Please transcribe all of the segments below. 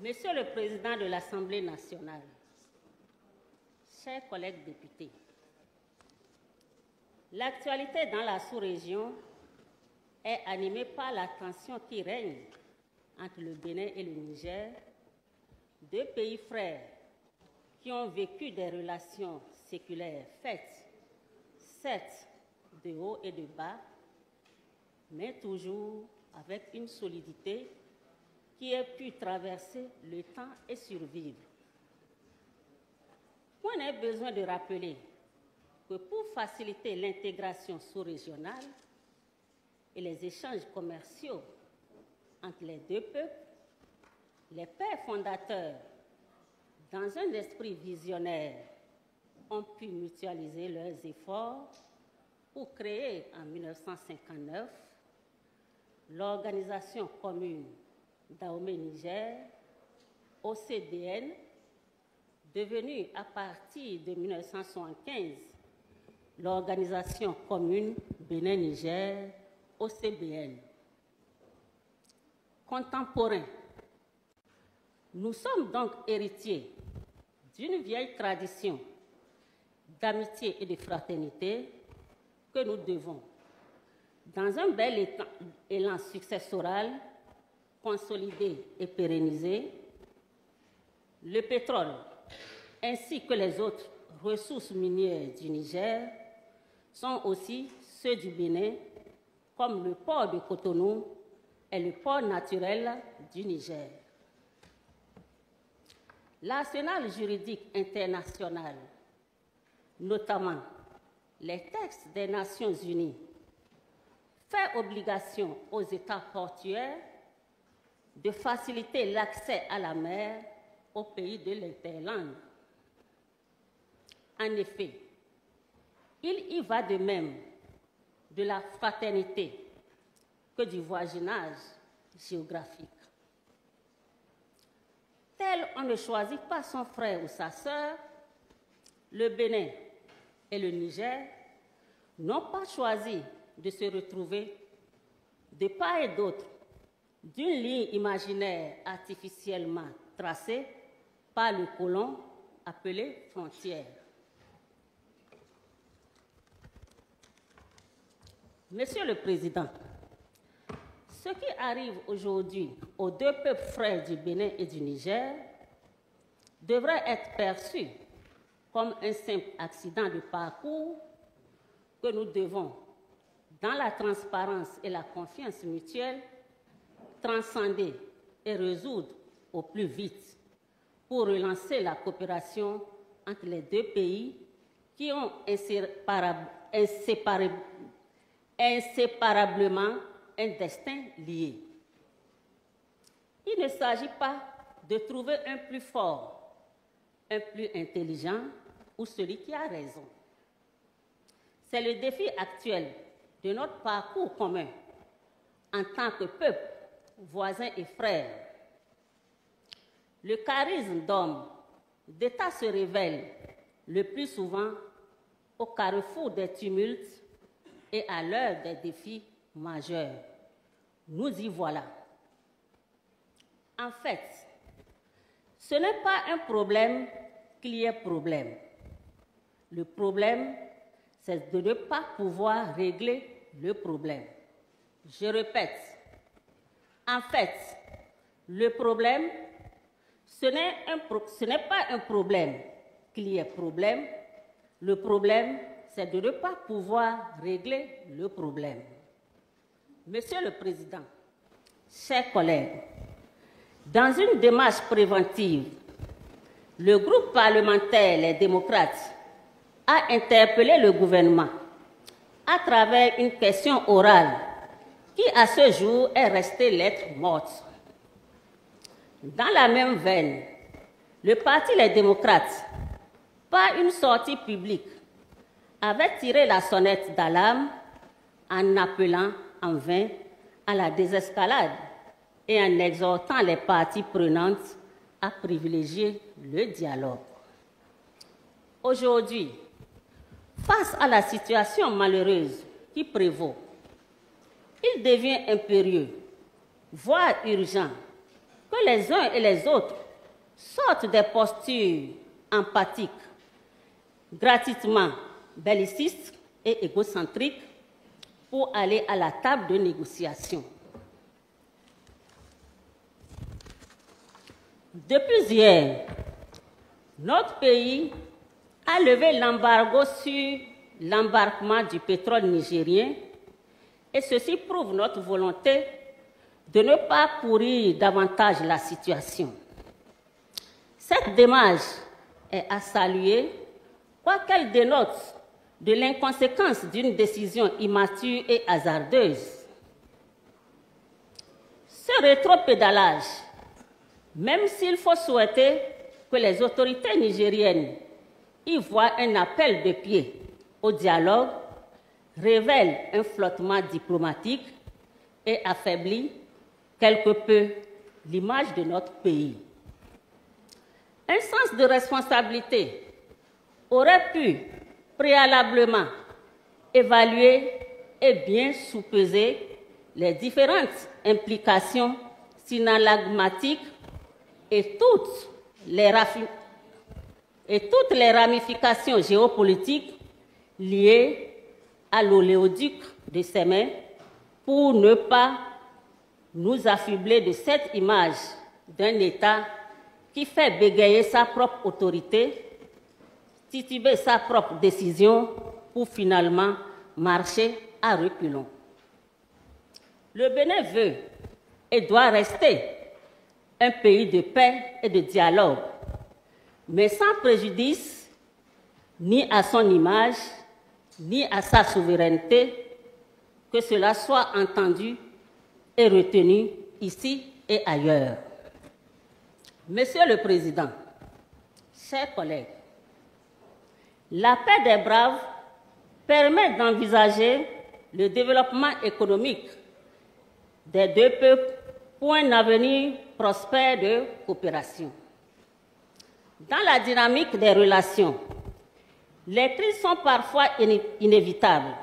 Monsieur le Président de l'Assemblée nationale, chers collègues députés, l'actualité dans la sous-région est animée par la tension qui règne entre le Bénin et le Niger, deux pays frères qui ont vécu des relations séculaires faites, certes de haut et de bas, mais toujours avec une solidité qui ait pu traverser le temps et survivre. Point n'est besoin de rappeler que pour faciliter l'intégration sous-régionale et les échanges commerciaux entre les deux peuples, les pères fondateurs, dans un esprit visionnaire, ont pu mutualiser leurs efforts pour créer en 1959 l'Organisation commune Dahomey-Niger, OCDN, devenue à partir de 1975 l'Organisation commune Bénin-Niger, OCBN. Contemporains, nous sommes donc héritiers d'une vieille tradition d'amitié et de fraternité que nous devons, dans un bel élan successoral, consolider et pérenniser. Le pétrole, ainsi que les autres ressources minières du Niger, sont aussi ceux du Bénin, comme le port de Cotonou et le port naturel du Niger. L'arsenal juridique international, notamment les textes des Nations Unies, fait obligation aux États portuaires de faciliter l'accès à la mer aux pays de l'interland. En effet, il y va de même de la fraternité que du voisinage géographique. Tel on ne choisit pas son frère ou sa sœur, le Bénin et le Niger n'ont pas choisi de se retrouver de part et d'autre d'une ligne imaginaire artificiellement tracée par le colon appelé frontière. Monsieur le Président, ce qui arrive aujourd'hui aux deux peuples frères du Bénin et du Niger devrait être perçu comme un simple accident de parcours que nous devons, dans la transparence et la confiance mutuelle, transcender et résoudre au plus vite pour relancer la coopération entre les deux pays qui ont inséparablement un destin lié. Il ne s'agit pas de trouver un plus fort, un plus intelligent ou celui qui a raison. C'est le défi actuel de notre parcours commun en tant que peuple, voisins et frères. Le charisme d'homme d'État se révèle le plus souvent au carrefour des tumultes et à l'heure des défis majeurs. Nous y voilà. En fait, ce n'est pas un problème qu'il y ait problème. Le problème, c'est de ne pas pouvoir régler le problème. Je répète, en fait, le problème, ce n'est pas un problème qu'il y ait problème. Le problème, c'est de ne pas pouvoir régler le problème. Monsieur le Président, chers collègues, dans une démarche préventive, le groupe parlementaire Les Démocrates a interpellé le gouvernement à travers une question orale qui, à ce jour, est restée lettre morte. Dans la même veine, le parti Les Démocrates, par une sortie publique, avait tiré la sonnette d'alarme en appelant en vain à la désescalade et en exhortant les parties prenantes à privilégier le dialogue. Aujourd'hui, face à la situation malheureuse qui prévaut, il devient impérieux, voire urgent, que les uns et les autres sortent des postures empathiques, gratuitement bellicistes et égocentriques pour aller à la table de négociation. Depuis hier, notre pays a levé l'embargo sur l'embarquement du pétrole nigérien et ceci prouve notre volonté de ne pas pourrir davantage la situation. Cette démarche est à saluer, quoiqu'elle dénote de l'inconséquence d'une décision immature et hasardeuse. Ce rétropédalage, même s'il faut souhaiter que les autorités nigériennes y voient un appel de pied au dialogue, révèle un flottement diplomatique et affaiblit quelque peu l'image de notre pays. Un sens de responsabilité aurait pu préalablement évaluer et bien sous-peser les différentes implications synalagmatiques et toutes les ramifications géopolitiques liées à l'oléoduc de Sémé pour ne pas nous affubler de cette image d'un État qui fait bégayer sa propre autorité, tituber sa propre décision pour finalement marcher à reculons. Le Bénin veut et doit rester un pays de paix et de dialogue, mais sans préjudice ni à son image, ni à sa souveraineté, que cela soit entendu et retenu ici et ailleurs. Monsieur le Président, chers collègues, la paix des braves permet d'envisager le développement économique des deux peuples pour un avenir prospère de coopération. Dans la dynamique des relations, les crises sont parfois inévitables,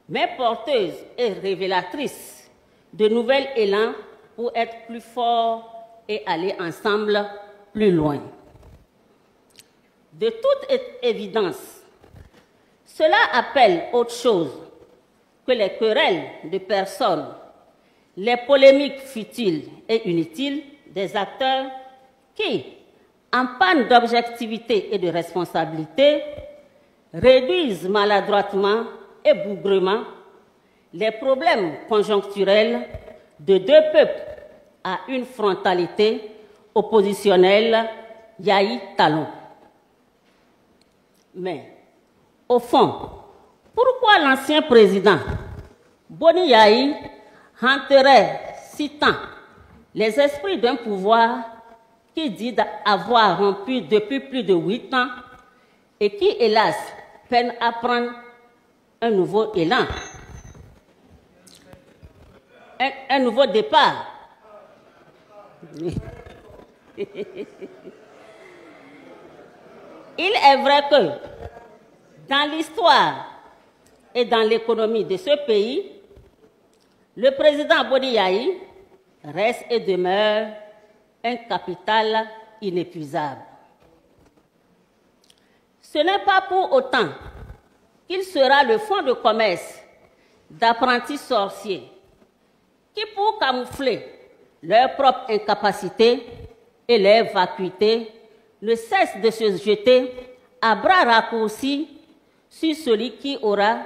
mais porteuses et révélatrices de nouveaux élans pour être plus forts et aller ensemble plus loin. De toute évidence, cela appelle autre chose que les querelles de personnes, les polémiques futiles et inutiles des acteurs qui, en panne d'objectivité et de responsabilité, réduisent maladroitement et bougrement les problèmes conjoncturels de deux peuples à une frontalité oppositionnelle yaï-talon. Mais, au fond, pourquoi l'ancien président Boni Yahi hanterait si tant les esprits d'un pouvoir qui dit avoir rompu depuis plus de 8 ans et qui, hélas, peine à prendre un nouveau élan, un nouveau départ. Il est vrai que dans l'histoire et dans l'économie de ce pays, le président Boni Yahi reste et demeure un capital inépuisable. Ce n'est pas pour autant qu'il sera le fonds de commerce d'apprentis sorciers qui, pour camoufler leur propre incapacité et leur vacuité, ne cessent de se jeter à bras raccourcis sur celui qui aura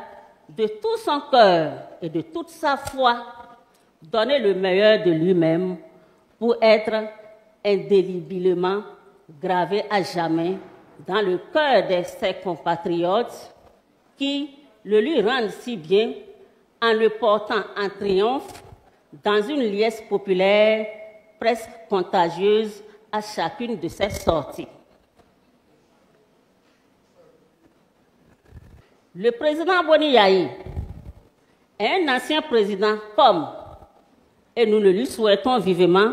de tout son cœur et de toute sa foi donné le meilleur de lui-même pour être indéléblement gravé à jamais dans le cœur de ses compatriotes qui le lui rendent si bien en le portant en triomphe dans une liesse populaire presque contagieuse à chacune de ses sorties. Le président Boni Yahi est un ancien président comme, et nous le lui souhaitons vivement,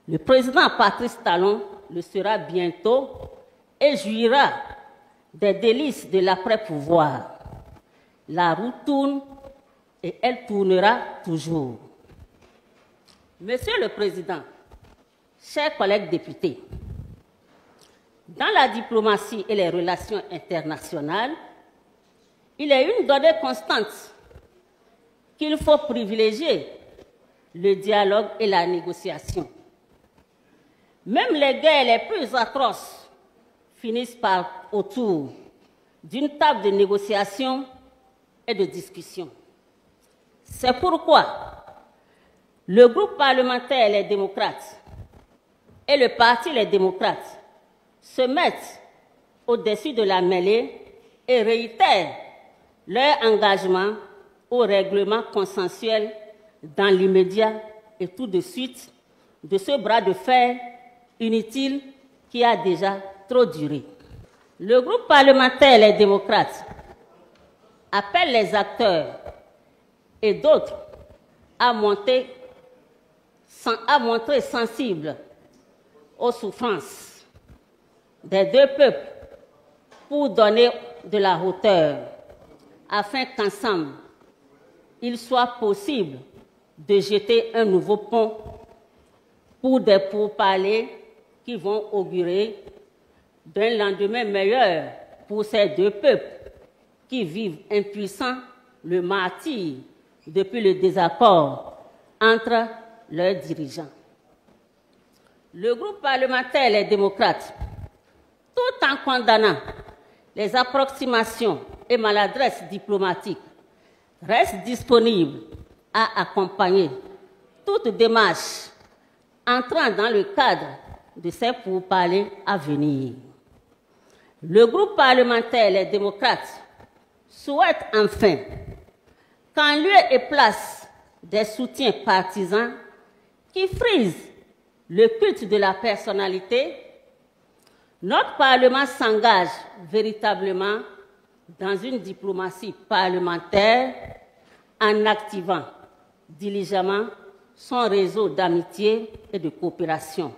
le président Patrice Talon le sera bientôt et jouira des délices de l'après-pouvoir. La roue tourne et elle tournera toujours. Monsieur le Président, chers collègues députés, dans la diplomatie et les relations internationales, il est une donnée constante qu'il faut privilégier le dialogue et la négociation. Même les guerres les plus atroces finissent par autour d'une table de négociation et de discussion. C'est pourquoi le groupe parlementaire Les Démocrates et le parti Les Démocrates se mettent au-dessus de la mêlée et réitèrent leur engagement au règlement consensuel dans l'immédiat et tout de suite de ce bras de fer inutile qui a déjà trop duré. Le groupe parlementaire Les Démocrates appelle les acteurs et d'autres à montrer sensibles aux souffrances des deux peuples pour donner de la hauteur, afin qu'ensemble, il soit possible de jeter un nouveau pont pour des pourparlers qui vont augurer d'un lendemain meilleur pour ces deux peuples qui vivent impuissants le martyre depuis le désaccord entre leurs dirigeants. Le groupe parlementaire Les Démocrates, tout en condamnant les approximations et maladresses diplomatiques, reste disponible à accompagner toute démarche entrant dans le cadre de ces pourparlers à venir. Le groupe parlementaire Les Démocrates souhaite enfin qu'en lieu et place des soutiens partisans qui frisent le culte de la personnalité, notre Parlement s'engage véritablement dans une diplomatie parlementaire en activant diligemment son réseau d'amitié et de coopération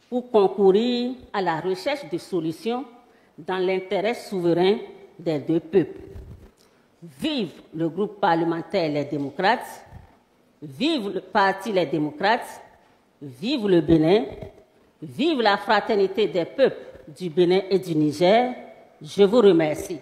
pour concourir à la recherche de solutions dans l'intérêt souverain des deux peuples. Vive le groupe parlementaire Les Démocrates, vive le parti Les Démocrates, vive le Bénin, vive la fraternité des peuples du Bénin et du Niger. Je vous remercie.